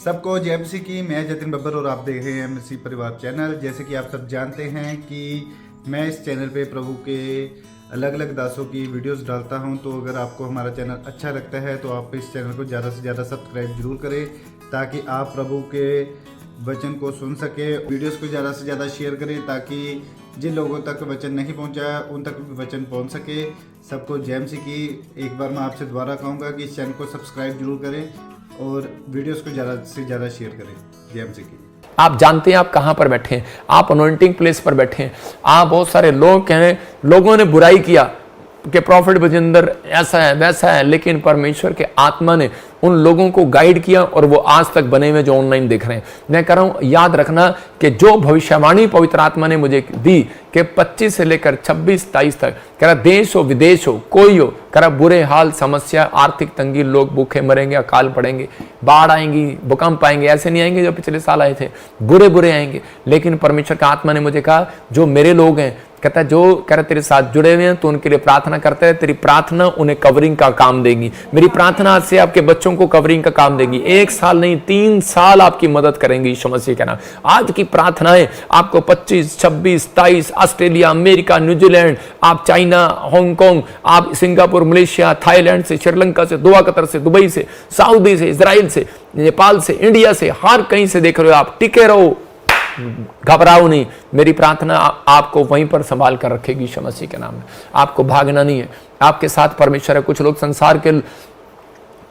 सबको जय मसीह की। मैं जतिन बब्बर और आप देख रहे हैं मसीह परिवार चैनल। जैसे कि आप सब जानते हैं कि मैं इस चैनल पे प्रभु के अलग अलग दासों की वीडियोस डालता हूं, तो अगर आपको हमारा चैनल अच्छा लगता है तो आप इस चैनल को ज़्यादा से ज़्यादा सब्सक्राइब जरूर करें, ताकि आप प्रभु के वचन को सुन सके। वीडियोस को ज़्यादा से ज़्यादा शेयर करें, ताकि जिन लोगों तक वचन नहीं पहुंचा उन तक भी वचन पहुंच सके। सबको जय मसीह की। एक बार मैं आपसे दोबारा कहूँगा कि इस चैनल को सब्सक्राइब जरूर करें और वीडियोस को ज़्यादा से ज़्यादा शेयर करें। जय मसीह की। आप जानते हैं आप कहां पर बैठे हैं, आप अनॉइंटिंग प्लेस पर बैठे हैं। आप बहुत सारे लोग कहें, लोगों ने बुराई किया कि प्रॉफिट बजिंदर ऐसा है वैसा है, लेकिन परमेश्वर के आत्मा ने उन लोगों को गाइड किया और वो आज तक बने हुए जो ऑनलाइन देख रहे हैं। मैं कह रहा हूं, याद रखना कि जो भविष्यवाणी पवित्र आत्मा ने मुझे दी कि 25 से लेकर 26-23 तक, कह रहा देश हो विदेश हो कोई हो, कह रहा बुरे हाल, समस्या, आर्थिक तंगी, लोग भूखे मरेंगे, अकाल पड़ेंगे, बाढ़ आएंगी, भूकंप आएंगे। ऐसे नहीं आएंगे जो पिछले साल आए थे, बुरे बुरे आएंगे। लेकिन परमेश्वर का आत्मा ने मुझे कहा जो मेरे लोग हैं, कहता है जो कह रहे तेरे साथ जुड़े हुए हैं तो उनके लिए प्रार्थना करते हैं, तेरी प्रार्थना उन्हें कवरिंग का काम देगी। मेरी प्रार्थना आज से आपके बच्चों को कवरिंग का काम देगी। 1 साल नहीं 3 साल आपकी मदद करेंगी यीशु मसीह के नाम। आज की प्रार्थनाएं आपको 25, 26, 23 ऑस्ट्रेलिया, अमेरिका, न्यूजीलैंड, आप चाइना, हांगकांग, आप सिंगापुर, मलेशिया, थाईलैंड से, श्रीलंका से, दोहा कतर से, दुबई से, सऊदी से, इजराइल से, नेपाल से, इंडिया से, हर कहीं से देख रहे हो आप, टिके रहो, घबराओ नहीं। मेरी प्रार्थना आपको वहीं पर संभाल कर रखेगी यीशु मसीह के नाम में। आपको भागना नहीं है, आपके साथ परमेश्वर है। कुछ लोग संसार के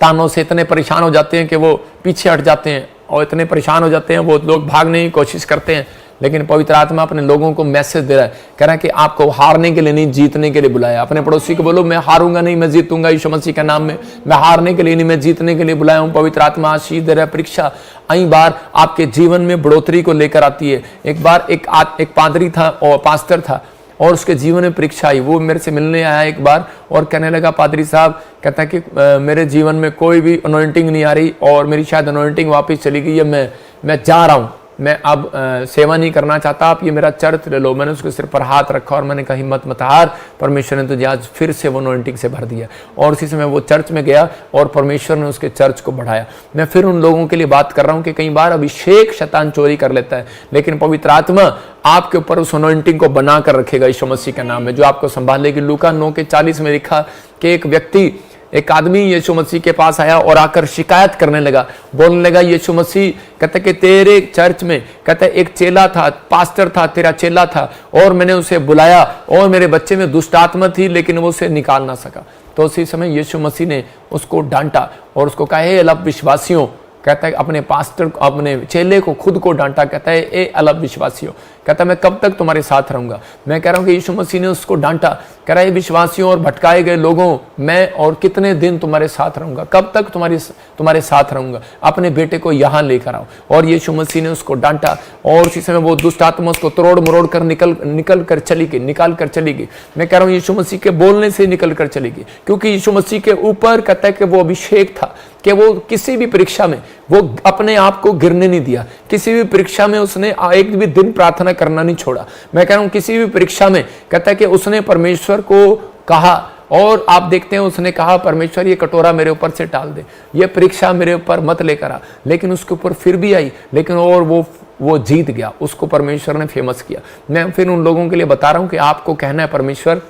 तानों से इतने परेशान हो जाते हैं कि वो पीछे हट जाते हैं, और इतने परेशान हो जाते हैं वो लोग भागने की कोशिश करते हैं। लेकिन पवित्र आत्मा अपने लोगों को मैसेज दे रहा है, कह रहा है कि आपको हारने के लिए नहीं, जीतने के लिए बुलाया। अपने पड़ोसी को बोलो मैं हारूंगा नहीं, मैं जीतूंगा यीशु मसीह के नाम में। मैं हारने के लिए नहीं, मैं जीतने के लिए बुलाया हूं। पवित्र आत्मा आशीष दे रहा है। परीक्षा कई बार आपके जीवन में बढ़ोतरी को लेकर आती है। एक बार एक पादरी था और पास्टर था, और उसके जीवन में परीक्षा आई। वो मेरे से मिलने आया एक बार और कहने लगा, पादरी साहब, कहता है कि मेरे जीवन में कोई भी अनॉइंटिंग नहीं आ रही और मेरी शायद अनॉइंटिंग वापस चली गई है, मैं जा रहा हूँ, मैं अब सेवा नहीं करना चाहता, आप ये मेरा चर्च ले लो। मैंने उसके सिर पर हाथ रखा और मैंने कहा हिम्मत मत हार, परमेश्वर ने तुझे आज फिर से वो अनॉइंटिंग से भर दिया। और उसी समय वो चर्च में गया और परमेश्वर ने उसके चर्च को बढ़ाया। मैं फिर उन लोगों के लिए बात कर रहा हूँ कि कई बार अभिषेक शैतान चोरी कर लेता है, लेकिन पवित्र आत्मा आपके ऊपर उस अनॉइंटिंग को बना कर रखेगा यीशु मसीह के नाम में, जो आपको संभालेगी। लूका 9:40 में लिखा कि एक आदमी यीशु मसीह के पास आया और आकर शिकायत करने लगा, बोलने लगा, यीशु मसीह, कहता कि तेरे चर्च में, कहता एक चेला था, पास्टर था, तेरा चेला था, और मैंने उसे बुलाया और मेरे बच्चे में दुष्ट आत्मा थी, लेकिन वो उसे निकाल ना सका। तो उसी समय यीशु मसीह ने उसको डांटा और उसको कहा, हे अल्पविश्वासियों, कहता है अपने पास्टर, अपने चेले को, खुद को डांटा। कहता है ए अल्पविश्वासियों, कहता है मैं कब तक तुम्हारे साथ रहूंगा। मैं कह रहा हूं कि यीशु मसीह ने उसको डांटा, कह रहा है विश्वासियों और भटकाए गए लोगों, मैं और कितने दिन तुम्हारे साथ रहूंगा, कब तक तुम्हारे साथ रहूंगा, अपने बेटे को यहां लेकर आओ। और यीशु मसीह ने उसको डांटा और उसी समय वो दुष्ट आत्मा उसको तोड़ मरोड़ कर निकाल कर चली गई। मैं कह रहा हूं यीशु मसीह के बोलने से निकल कर चली गई, क्योंकि यीशु मसीह के ऊपर कहता है कि वो अभिषेक था कि वो किसी भी परीक्षा में वो अपने आप को गिरने नहीं दिया। किसी भी परीक्षा में उसने एक भी दिन प्रार्थना करना नहीं छोड़ा। मैं कह रहा हूं किसी भी परीक्षा में कहता है कि उसने परमेश्वर को कहा, और आप देखते हैं उसने कहा, परमेश्वर ये कटोरा मेरे ऊपर से टाल दे, ये परीक्षा मेरे ऊपर मत लेकर आ। लेकिन उसके ऊपर फिर भी आई, लेकिन और वो जीत गया, उसको परमेश्वर ने फेमस किया। मैं फिर उन लोगों के लिए बता रहा हूं कि आपको कहना है परमेश्वर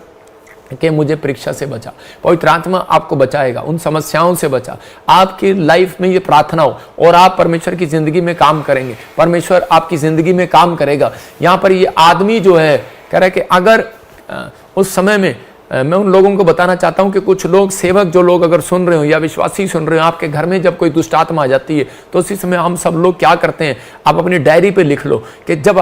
कि मुझे परीक्षा से बचा। पवित्र आत्मा आपको बचाएगा, उन समस्याओं से बचा। आपकी लाइफ में ये प्रार्थना हो और आप परमेश्वर की जिंदगी में काम करेंगे, परमेश्वर आपकी जिंदगी में काम करेगा। यहाँ पर ये आदमी जो है कह रहा है कि अगर उस समय में मैं उन लोगों को बताना चाहता हूं कि कुछ लोग, सेवक जो लोग अगर सुन रहे हो या विश्वासी सुन रहे हो, आपके घर में जब कोई दुष्ट आत्मा आ जाती है तो उसी समय हम सब लोग क्या करते हैं, आप अपनी डायरी पे लिख लो कि जब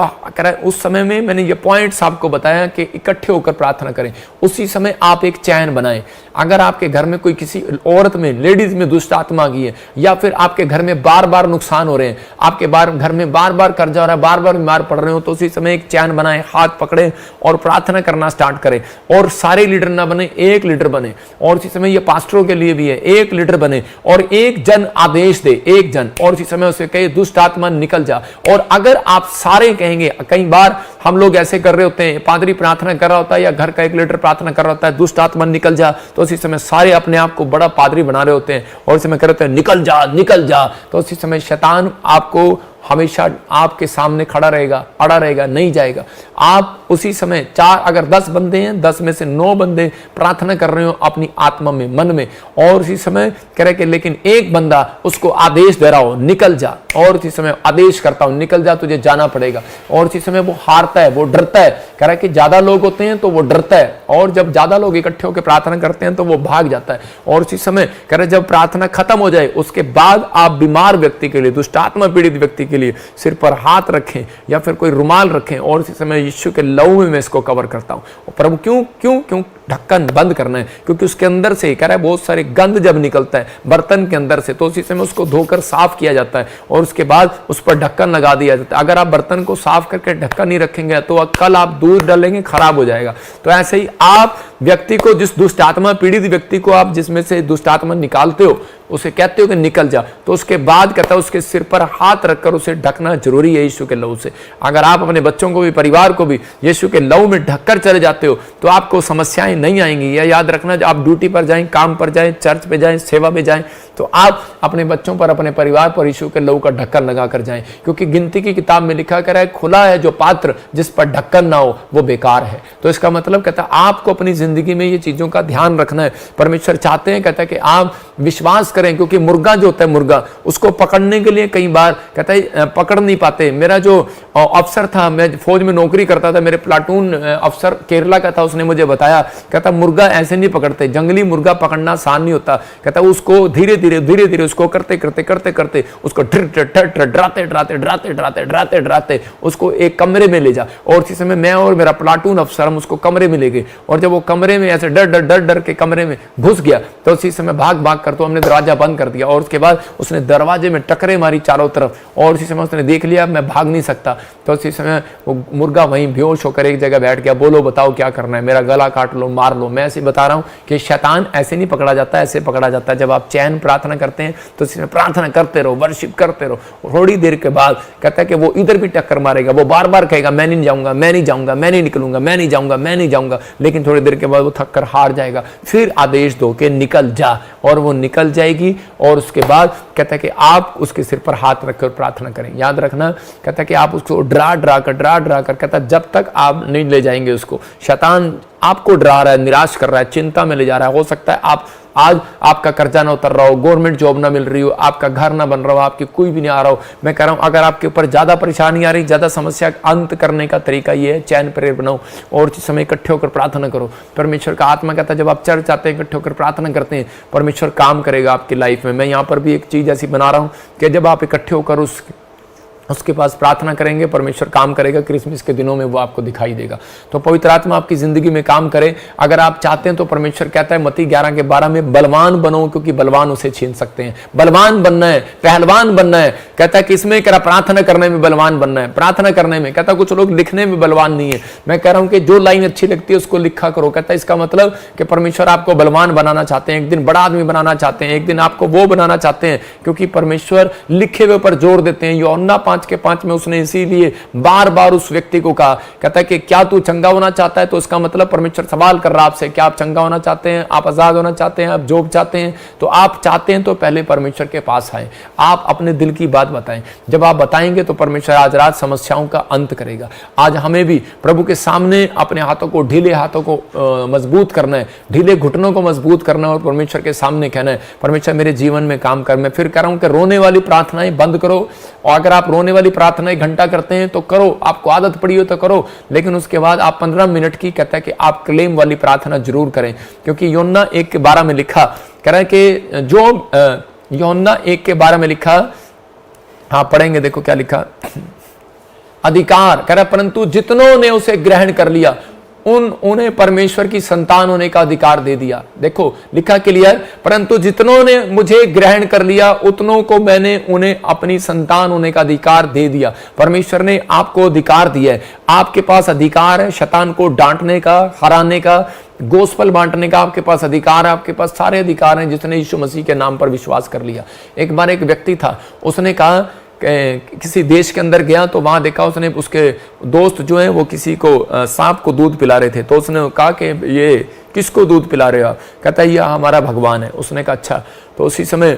उस समय में मैंने ये पॉइंट्स आपको बताया कि इकट्ठे होकर प्रार्थना करें। उसी समय आप एक चैन बनाएं। अगर आपके घर में कोई किसी औरत में, लेडीज में दुष्ट आत्मा आ गई है, या फिर आपके घर में बार बार नुकसान हो रहे हैं, आपके घर में बार बार कर्जा हो रहा है, बार बार बीमार पड़ रहे हो, तो उसी समय एक चैन बनाएं, हाथ पकड़े और प्रार्थना करना स्टार्ट करें। और सारे लीडर ना बने, 1 लीडर बने। और इसी समय ये पास्टरों के लिए भी है, 1 लीडर बने और एक जन आदेश दे, एक जन, और इसी समय उसे कहे दुष्ट आत्मा निकल जा। और अगर आप सारे कहेंगे, कई बार हम लोग ऐसे कर रहे होते हैं, पादरी प्रार्थना कर रहा होता है या घर का एक लीडर प्रार्थना कर रहा होता है, दुष्ट आत्मा निकल जा, तो उसी समय सारे अपने आप को बड़ा पादरी बना रहे होते हैं और इस समय कह रहे होते हैं निकल जा निकल जा। तो उसी समय शैतान आपको हमेशा आपके सामने खड़ा रहेगा, अड़ा रहेगा, नहीं जाएगा। आप उसी समय अगर 10 बंदे हैं, 10 में से 9 बंदे प्रार्थना कर रहे हो अपनी आत्मा में, मन में, और उसी समय कह रहे कि लेकिन एक बंदा उसको आदेश दे रहा हो निकल जा, और उसी समय आदेश करता हूं निकल जा, तुझे जाना पड़ेगा, और उसी समय वो हारता है, वो डरता है। कह रहा है कि ज्यादा लोग होते हैं तो वो डरता है, और जब ज्यादा लोग इकट्ठे होकर प्रार्थना करते हैं तो वो भाग जाता है। और उसी समय कह रहे जब प्रार्थना खत्म हो जाए उसके बाद आप बीमार व्यक्ति के लिए, दुष्ट आत्मा पीड़ित व्यक्ति के लिए सिर पर हाथ रखें या फिर कोई रुमाल रखें, और इसी समय यीशु के लहू में मैं इसको कवर करता हूं। प्रभु क्यों ढक्कन बंद करना है? क्योंकि उसके अंदर से कह रहा है बहुत सारे गंद जब निकलता है बर्तन के अंदर से, तो उसी समय उसको धोकर साफ किया जाता है और उसके बाद उस पर ढक्कन लगा दिया जाता है। अगर आप बर्तन को साफ करके ढक्कन नहीं रखेंगे तो कल आप दूध डालेंगे, खराब हो जाएगा। तो ऐसे ही आप व्यक्ति को, जिस दुष्ट आत्मा पीड़ित व्यक्ति को आप जिसमें से दुष्ट आत्मा निकालते हो, उसे कहते हो कि निकल जा, तो उसके बाद कहता है उसके सिर पर हाथ रखकर उसे ढकना जरूरी है यीशु के लहू से। अगर आप अपने बच्चों को भी, परिवार को भी यीशु के लहू में ढककर चले जाते हो तो आपको समस्याएं नहीं आएंगी। या याद रखना, जब आप ड्यूटी पर जाएं, काम पर जाएं, चर्च पे जाएं, सेवा पे जाएं, तो आप अपने बच्चों पर, अपने परिवार पर यीशु के लहू का ढक्कन लगाकर जाएं, क्योंकि गिनती की किताब में लिखा कर है खुला है जो पात्र जिस पर ढक्कन ना हो वो बेकार है। तो इसका मतलब कहता है आपको अपनी जिंदगी में ये चीजों का ध्यान रखना है। परमेश्वर चाहते हैं, कहता है कि आप विश्वास करें, क्योंकि मुर्गा जो होता है, मुर्गा उसको पकड़ने के लिए कई बार कहता है पकड़ नहीं पाते। मेरा जो अफसर था, मैं फौज में नौकरी करता था, मेरे प्लाटून अफसर केरला का था, उसने मुझे बताया, कहता मुर्गा ऐसे नहीं पकड़ते, जंगली मुर्गा पकड़ना आसान नहीं होता। कहता उसको धीरे धीरे उसको करते उसको डराते उसको एक कमरे में ले जा। और इसी समय मैं और मेरा प्लाटून अफसर हम उसको कमरे में ले गए, और जब वो कमरे में ऐसे डर के कमरे में घुस गया तो उसी समय भाग कर तो हमने दरवाजा बंद कर दिया, और उसके बाद उसने दरवाजे में टकरे मारी चारों तरफ, और उसी समय उसने देख लिया मैं भाग नहीं सकता। तो उसी समय वो मुर्गा वहीं बेहोश होकर एक जगह बैठ गया। बोलो बताओ क्या करना है, मेरा गला काट लो, मार लो। मैं ऐसे बता रहा हूं कि शैतान ऐसे नहीं पकड़ा जाता, ऐसे पकड़ा जाता है। जब आप चैन प्रार्थना करते हैं तो इसमें प्रार्थना करते रहो, वर्शिप करते रहो, थोड़ी देर के बाद कहता है कि वो इधर भी टक्कर मारेगा, वो बार बार कहेगा मैं नहीं जाऊंगा, मैं नहीं जाऊंगा, मैं नहीं निकलूंगा, मैं नहीं जाऊंगा, मैं नहीं जाऊंगा, लेकिन थोड़ी देर के बाद वो थक कर हार जाएगा। फिर आदेश दो कि निकल जा, और वो निकल जाएगी। और उसके बाद कहता है कि आप उसके सिर पर हाथ रखकर प्रार्थना करें। याद रखना, कहता है कि आप उसको डरा कर कहता है जब तक आप नहीं ले जाएंगे उसको, शैतान आपको डरा रहा है, निराश कर रहा है, चिंता में ले जा रहा है। हो सकता है आप आज आपका कर्जा ना उतर रहा हो, गवर्नमेंट जॉब ना मिल रही हो, आपका घर ना बन रहा हो, आपके कोई भी नहीं आ रहा हो। मैं कह रहा हूं अगर आपके ऊपर ज्यादा परेशानी आ रही, ज्यादा समस्या, अंत करने का तरीका ये है, चैन प्रेयर बनाओ और इस समय इकट्ठे होकर प्रार्थना करो। परमेश्वर का आत्मा कहता है जब आप चर्च आते हैं, इकट्ठे होकर प्रार्थना करते हैं, परमेश्वर काम करेगा आपकी लाइफ में। मैं यहाँ पर भी एक चीज ऐसी बना रहा हूँ कि जब आप इकट्ठे होकर उसके पास प्रार्थना करेंगे, परमेश्वर काम करेगा। क्रिसमस के दिनों में वो आपको दिखाई देगा। तो पवित्र आत्मा आपकी जिंदगी में काम करे। अगर आप चाहते हैं तो परमेश्वर कहता है मत्ती 11:12 में बलवान बनो, क्योंकि बलवान उसे छीन सकते हैं। बलवान बनना है, पहलवान बनना है। कहता है किसमें? कह रहा प्रार्थना करने में बलवान बनना है, प्रार्थना करने में। कहता कुछ लोग लिखने में बलवान नहीं है। मैं कह रहा हूं कि जो लाइन अच्छी लगती है उसको लिखा करो। कहता है इसका मतलब कि परमेश्वर आपको बलवान बनाना चाहते हैं, एक दिन बड़ा आदमी बनाना चाहते हैं, एक दिन आपको वो बनाना चाहते हैं, क्योंकि परमेश्वर लिखे हुए पर जोर देते हैं। यूहन्ना 5:5 में उसने इसीलिए बार बार उस व्यक्ति को कहा, कहता है कि क्या तू चंगा होना चाहता है? तो इसका मतलब परमेश्वर सवाल कर रहा है आपसे, क्या आप चंगा होना चाहते हैं? आप आजाद होना चाहते हैं? आप जॉब चाहते हैं? तो आप चाहते हैं तो पहले परमेश्वर के पास आए, आप अपने दिल की बात बताएं। जब आप बताएंगे तो परमेश्वर आज रात समस्याओं का अंत करेगा। आज हमें भी प्रभु के सामने अपने हाथों को, ढीले हाथों को मजबूत करना है, ढीले घुटनों को मजबूत करना है और परमेश्वर के सामने कहना है परमेश्वर मेरे जीवन में काम कर। मैं फिर कह रहा हूं कि रोने वाली प्रार्थनाएं बंद करो। और अगर आप रोने वाली प्रार्थना 1 घंटा करते हैं तो करो, आपको आदत पड़ी हो तो करो, लेकिन उसके बाद आप 15 मिनट की, कहता है कि आप क्लेम वाली प्रार्थना जरूर करें। क्योंकि यूहन्ना 1:12 में लिखा, कह रहा है कि जो यूहन्ना 1:12 में लिखा, हाँ पढ़ेंगे, देखो क्या लिखा, अधिकार कह रहा परंतु जितनों ने उसे ग्रहण कर लिया उन्हें परमेश्वर की संतान होने का अधिकार दे दिया। देखो लिखा क्लियर, परंतु जितनों ने मुझे ग्रहण कर लिया उतनों को मैंने उन्हें अपनी संतान होने का अधिकार दे दिया। परमेश्वर ने आपको अधिकार दिया है, आपके पास अधिकार है शैतान को डांटने का, हराने का, गोस्पल बांटने का आपके पास अधिकार है, आपके पास सारे अधिकार हैं जिसने यीशु मसीह के नाम पर विश्वास कर लिया। एक बार एक व्यक्ति था, उसने कहा किसी देश के अंदर गया तो वहां देखा उसने, उसके दोस्त जो है वो किसी को सांप को दूध पिला रहे थे, तो उसने कहा कि ये किसको दूध पिला रहे हो आप? कहता है ये हमारा भगवान है। उसने कहा अच्छा। तो उसी समय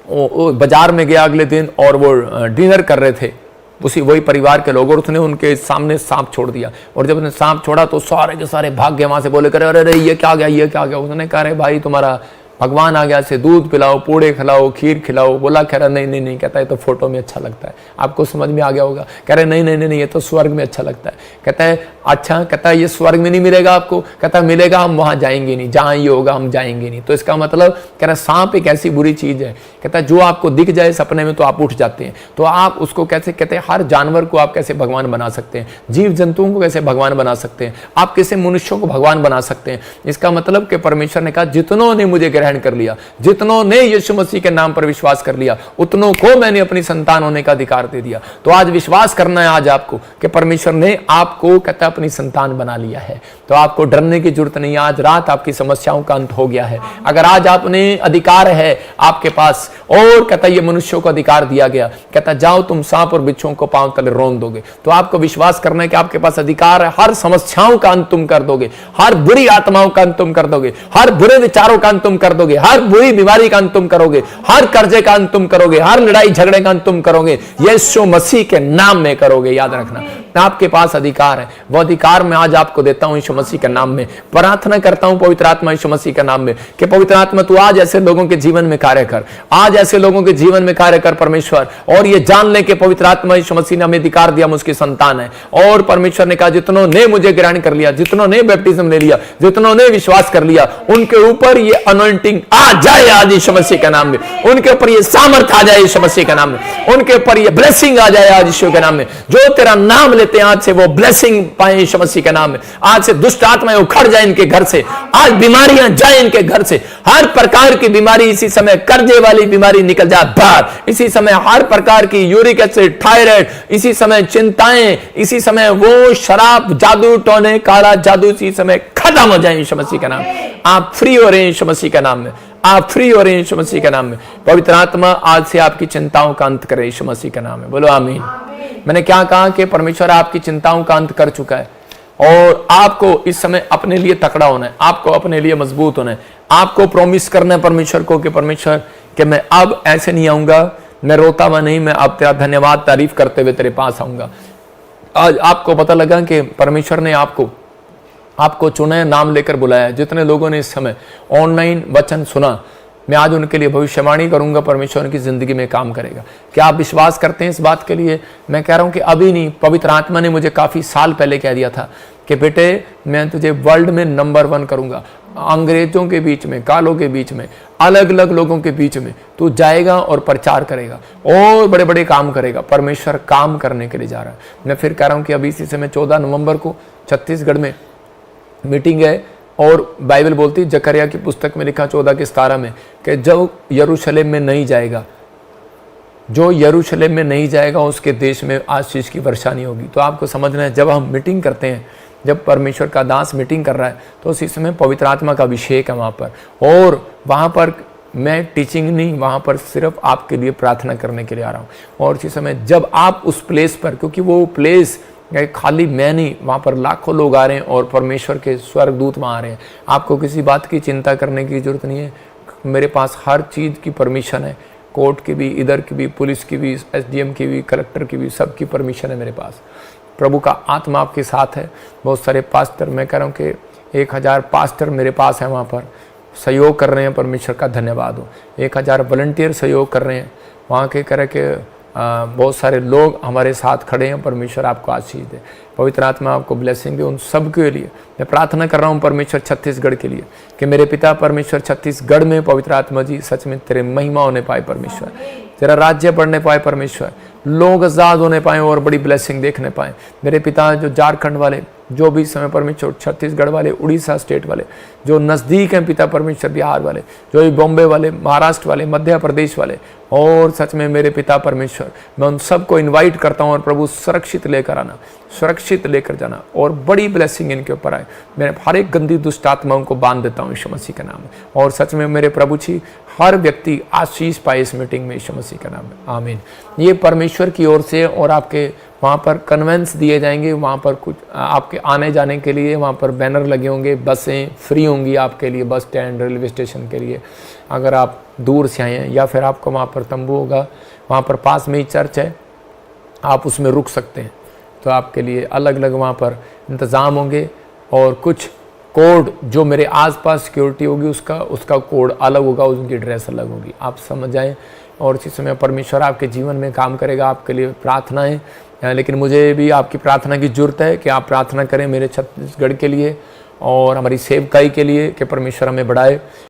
वो बाजार में गया अगले दिन और वो डिनर कर रहे थे वही परिवार के लोग, और उसने उनके सामने सांप छोड़ दिया। और जब उसने सांप छोड़ा तो सारे के सारे भाग गए वहां से, बोले करे अरे ये क्या गया, ये क्या गया? उसने कहा अरे भाई तुम्हारा भगवान आ गया, से दूध पिलाओ, पूड़े खिलाओ, खीर खिलाओ। बोला कह रहा नहीं, कहता है तो फोटो में अच्छा लगता है, आपको समझ में आ गया होगा। कह रहे नहीं, ये तो स्वर्ग में अच्छा लगता है। कहता है अच्छा, कहता है ये स्वर्ग में नहीं मिलेगा आपको? कहता है मिलेगा, हम वहां जाएंगे नहीं, जहां ये होगा हम जाएंगे नहीं। तो इसका मतलब कह रहा सांप एक ऐसी बुरी चीज है, कहता है जो आपको दिख जाए सपने में तो आप उठ जाते हैं। तो आप उसको कैसे, कहते हैं हर जानवर को आप कैसे भगवान बना सकते हैं, जीव जंतुओं को कैसे भगवान बना सकते हैं, आप कैसे मनुष्यों को भगवान बना सकते हैं? इसका मतलब कि परमेश्वर ने कहा जितनों ने मुझे ग्रहण कर लिया, जितनों ने यीशु मसीह के नाम पर विश्वास कर लिया, उतनों को मैंने अपनी संतान होने का अधिकार दे दिया। तो आज विश्वास करना है आज आपको कि परमेश्वर ने आपको कहता अपनी संतान बना लिया है। तो आपको डरने की जरूरत नहीं है। आज रात आपकी समस्याओं का अंत हो गया है। अगर आज आपने अधिकार है आपके पास, और कहता ये मनुष्यों को अधिकार दिया गया, कहता जाओ तुम सांप और बिच्छुओं को पांव तले रौंद दोगे। तो आपको विश्वास करना है कि आपके पास अधिकार है। हर समस्याओं का अंत तुम कर दोगे, हर बुरी आत्माओं का अंत तुम कर दोगे, हर बुरे विचारों का अंत तुम कर दोगे, हर बुरी बीमारी का अंत तुम करोगे, हर कर्जे का अंत तुम करोगे, हर लड़ाई झगड़े का अंत तुम करोगे, यीशु मसीह के नाम में करोगे। याद रखना आपके पास अधिकार है, वो अधिकार मैं आज आपको देता हूं यीशु मसीह के नाम में। प्रार्थना करता हूं पवित्र आत्मा यीशु मसीह के नाम में कि पवित्र आत्मा तू आज ऐसे लोगों के जीवन में कार्य कर, आज ऐसे लोगों के जीवन में कार्य कर परमेश्वर। और ये जान ले कि पवित्र आत्मा यीशु मसीह ने हमें अधिकार दिया, हम उसकी संतान है। और परमेश्वर ने कहा जितनों ने मुझे ग्रहण कर लिया, जितनों ने बैप्टिज्म ले लिया, जितनों ने विश्वास कर लिया, उनके ऊपर ये अनॉइंटिंग आ जाए आज यीशु मसीह के नाम में, उनके ऊपर ये सामर्थ आ जाए यीशु मसीह के नाम में, उनके ऊपर ये ब्लेसिंग आ जाए आज यीशु के नाम में। जो तेरा नाम लेते हैं आज से वो ब्लेसिंग पाए यीशु मसीह के नाम में। आज से दुष्ट आत्माएं उखड़ जाए इनके घर से, आज बीमारियां जाए इनके घर से, हर प्रकार की बीमारी इसी समय, कर्जे वाली बीमारी निकल जाए बाहर इसी समय, हर प्रकार की यूरिक एसिड, थायराइड, इसी समय चिंताएं, इसी समय वो शराब, जादू टोने, काला जादू इसी समय खत्म हो जाए यीशु मसीह का नाम। आप फ्री हो रहे हैं यीशु मसीह का नाम में, आप फ्री हो रहे हैं यीशु मसीह के नाम में। पवित्र आत्मा आज से आपकी चिंताओं का अंत करे यीशु मसीह के नाम में। बोलो आमीन। मैंने क्या कहा कि परमेश्वर आपकी चिंताओं का अंत कर चुका है, और आपको इस समय अपने लिए तकड़ा होना है, आपको अपने लिए मजबूत होना है, आपको प्रॉमिस करना है परमेश्वर को कि परमेश्वर कि मैं अब ऐसे नहीं आऊंगा, मैं रोता हुआ नहीं, मैं अब तेरा धन्यवाद तारीफ करते हुए तेरे पास आऊंगा। आज आपको पता लगा कि परमेश्वर ने आपको चुना है, नाम लेकर बुलाया है। जितने लोगों ने इस समय ऑनलाइन वचन सुना, मैं आज उनके लिए भविष्यवाणी करूंगा, परमेश्वर उनकी जिंदगी में काम करेगा। क्या आप विश्वास करते हैं इस बात के लिए? मैं कह रहा हूं कि अभी नहीं, पवित्र आत्मा ने मुझे काफी साल पहले कह दिया था कि बेटे मैं तुझे वर्ल्ड में नंबर 1 करूंगा। अंग्रेजों के बीच में, कालों के बीच में, अलग अलग लोगों के बीच में तू जाएगा और प्रचार करेगा और बड़े बड़े काम करेगा। परमेश्वर काम करने के लिए जा रहा है। मैं फिर कह रहा हूं कि अभी इसी समय 14 नवंबर को छत्तीसगढ़ में मीटिंग है, और बाइबल बोलती, जकरिया की पुस्तक में लिखा 14:17 में कि जो यरूशलेम में नहीं जाएगा, जो यरूशलेम में नहीं जाएगा उसके देश में आशीष की वर्षा नहीं होगी। तो आपको समझना है, जब हम मीटिंग करते हैं, जब परमेश्वर का दास मीटिंग कर रहा है, तो उसी समय पवित्र आत्मा का अभिषेक है वहाँ पर। और वहाँ पर मैं टीचिंग नहीं, वहाँ पर सिर्फ आपके लिए प्रार्थना करने के लिए आ रहा हूँ। और उसी समय जब आप उस प्लेस पर, क्योंकि वो प्लेस खाली मैं नहीं, वहाँ पर लाखों लोग आ रहे हैं और परमेश्वर के स्वर्गदूत वहाँ आ रहे हैं। आपको किसी बात की चिंता करने की जरूरत नहीं है। मेरे पास हर चीज़ की परमिशन है, कोर्ट की भी, इधर की भी, पुलिस की भी, SDM की भी, कलेक्टर की भी, सबकी परमिशन है मेरे पास। प्रभु का आत्मा आपके साथ है। बहुत सारे पास्टर, मैं कह रहा हूँ कि 1000 पास्टर मेरे पास हैं, वहाँ पर सहयोग कर रहे हैं। परमेश्वर का धन्यवाद हो। 1000 वॉलंटियर सहयोग कर रहे हैं वहाँ के। कह रहे कि बहुत सारे लोग हमारे साथ खड़े हैं। परमेश्वर आपको आशीष दे, पवित्र आत्मा आपको ब्लेसिंग दे। उन सब के लिए मैं प्रार्थना कर रहा हूँ परमेश्वर छत्तीसगढ़ के लिए कि मेरे पिता परमेश्वर छत्तीसगढ़ में पवित्र आत्मा जी सच में तेरे महिमा होने पाए परमेश्वर, तेरा राज्य बढ़ने पाए परमेश्वर, लोग आजाद होने पाए और बड़ी ब्लेसिंग देखने पाए। मेरे पिता जो झारखंड वाले जो भी समय परमेश्वर छत्तीसगढ़ वाले, उड़ीसा स्टेट वाले, जो नज़दीक हैं पिता परमेश्वर, बिहार वाले, जो बॉम्बे वाले, महाराष्ट्र वाले, मध्य प्रदेश वाले, और सच में मेरे पिता परमेश्वर, मैं उन सबको इनवाइट करता हूँ और प्रभु सुरक्षित लेकर आना, सुरक्षित लेकर जाना, और बड़ी ब्लेसिंग इनके ऊपर आए। मैं हर एक गंदी दुष्ट आत्माओं को बांध देता हूँ यीशु मसीह के नाम में, और सच में मेरे प्रभु जी हर व्यक्ति आशीष पाए इस मीटिंग में यीशु मसीह के नाम में, आमीन। ये परमेश्वर की ओर से, और आपके वहाँ पर कन्वेंस दिए जाएंगे, वहाँ पर कुछ आपके आने जाने के लिए वहाँ पर बैनर लगे होंगे, बसें फ्री होंगी आपके लिए, बस स्टैंड, रेलवे स्टेशन के लिए, अगर आप दूर से आए हैं, या फिर आपको वहाँ पर तंबू होगा, वहाँ पर पास में ही चर्च है, आप उसमें रुक सकते हैं, तो आपके लिए अलग अलग वहाँ पर इंतज़ाम होंगे। और कुछ कोड जो मेरे आसपास सिक्योरिटी होगी उसका कोड अलग होगा, उनकी ड्रेस अलग होगी, आप समझ जाएं। और इसी समय परमेश्वर आपके जीवन में काम करेगा, आपके लिए प्रार्थनाएं, लेकिन मुझे भी आपकी प्रार्थना की ज़रूरत है कि आप प्रार्थना करें मेरे छत्तीसगढ़ के लिए और हमारी सेवकाई के लिए, कि परमेश्वर हमें बढ़ाए।